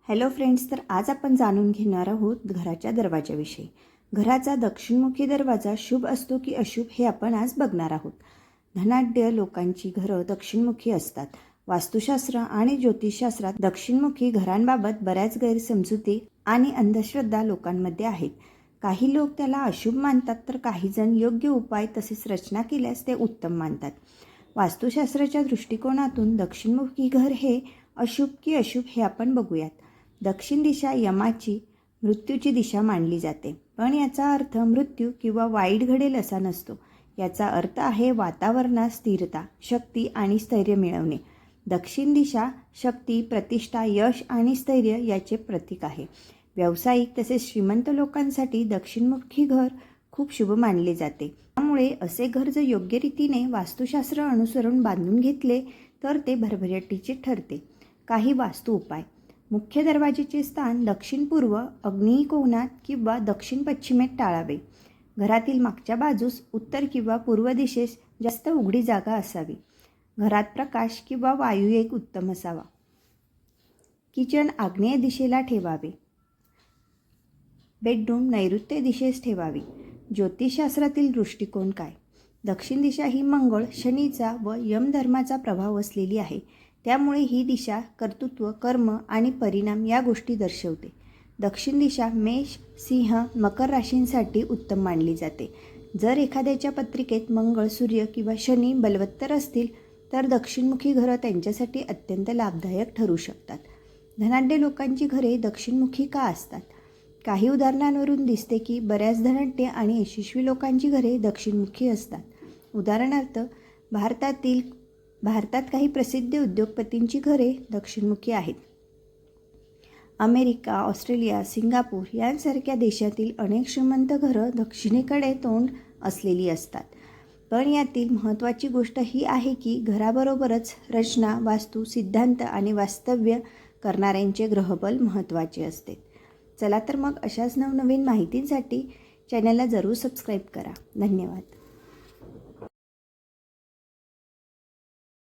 Hello friends, तर आज आपण जाणून घेणार आहोत घराच्या दरवाजाविषयी. घराचा दक्षिणमुखी दरवाजा शुभ असतो की अशुभ हे आपण आज बघणार आहोत. धनाढ्य लोकांची घरं दक्षिणमुखी असतात. वास्तुशास्त्र आणि ज्योतिषशास्त्रात दक्षिणमुखी घरांबाबत बऱ्याच गैरसमजुती आणि अंधश्रद्धा लोकांमध्ये आहेत. काही लोक त्याला अशुभ मानतात, तर काही जण योग्य उपाय तसेच रचना केल्यास ते उत्तम मानतात. वास्तुशास्त्राच्या दृष्टिकोनातून दक्षिणमुखी घर हे अशुभ की अशुभ हे आपण बघूयात. दक्षिण दिशा यमाची, मृत्यूची दिशा मानली जाते, पण याचा अर्थ मृत्यू किंवा वाईट घडेल असा नसतो. याचा अर्थ आहे वातावरणात स्थिरता, शक्ती आणि स्थैर्य मिळवणे. दक्षिण दिशा शक्ती, प्रतिष्ठा, यश आणि स्थैर्य याचे प्रतीक आहे. व्यावसायिक तसेच श्रीमंत लोकांसाठी दक्षिणमुखी घर खूप शुभ मानले जाते. त्यामुळे असे घर जर योग्य रीतीने वास्तुशास्त्र अनुसरून बांधून घेतले तर ते भरभराटीचे ठरते. काही वास्तू उपाय: मुख्य दरवाजेचे स्थान दक्षिण पूर्व, आग्नेय कोनात किंवा दक्षिण पश्चिमेत टाळावे. घरातील मागच्या बाजूस उत्तर किंवा पूर्व दिशेस जास्त उघडी जागा असावी. घरात प्रकाश किंवा वायू एक उत्तम असावा. किचन आग्नेय दिशेला ठेवावे. बेडरूम नैऋत्य दिशेस ठेवावी. ज्योतिषशास्त्रातील दृष्टिकोन काय? दक्षिण दिशा ही मंगळ, शनीचा व यमधर्माचा प्रभाव असलेली आहे. त्यामुळे ही दिशा कर्तृत्व, कर्म आणि परिणाम या गोष्टी दर्शवते. दक्षिण दिशा मेष, सिंह, मकर राशींसाठी उत्तम मानली जाते. जर एखाद्याच्या पत्रिकेत मंगळ, सूर्य किंवा शनी बलवत्तर असतील तर दक्षिणमुखी घरं त्यांच्यासाठी अत्यंत लाभदायक ठरू शकतात. धनाढ्य लोकांची घरे दक्षिणमुखी का असतात? काही उदाहरणांवरून दिसते की बऱ्याच धनाढ्य आणि यशस्वी लोकांची घरे दक्षिणमुखी असतात. उदाहरणार्थ, भारतात काही प्रसिद्ध उद्योगपतींची घरे दक्षिणमुखी आहेत. अमेरिका, ऑस्ट्रेलिया, सिंगापूर यांसारख्या देशातील अनेक श्रीमंत घरं दक्षिणेकडे तोंड असलेली असतात. पण यातील महत्त्वाची गोष्ट ही आहे की घराबरोबरच रचना, वास्तू, सिद्धांत आणि वास्तव्य करणाऱ्यांचे ग्रहबल महत्त्वाचे असते. चला तर मग अशाच नवनवीन माहितींसाठी चॅनलला जरूर सबस्क्राईब करा. धन्यवाद.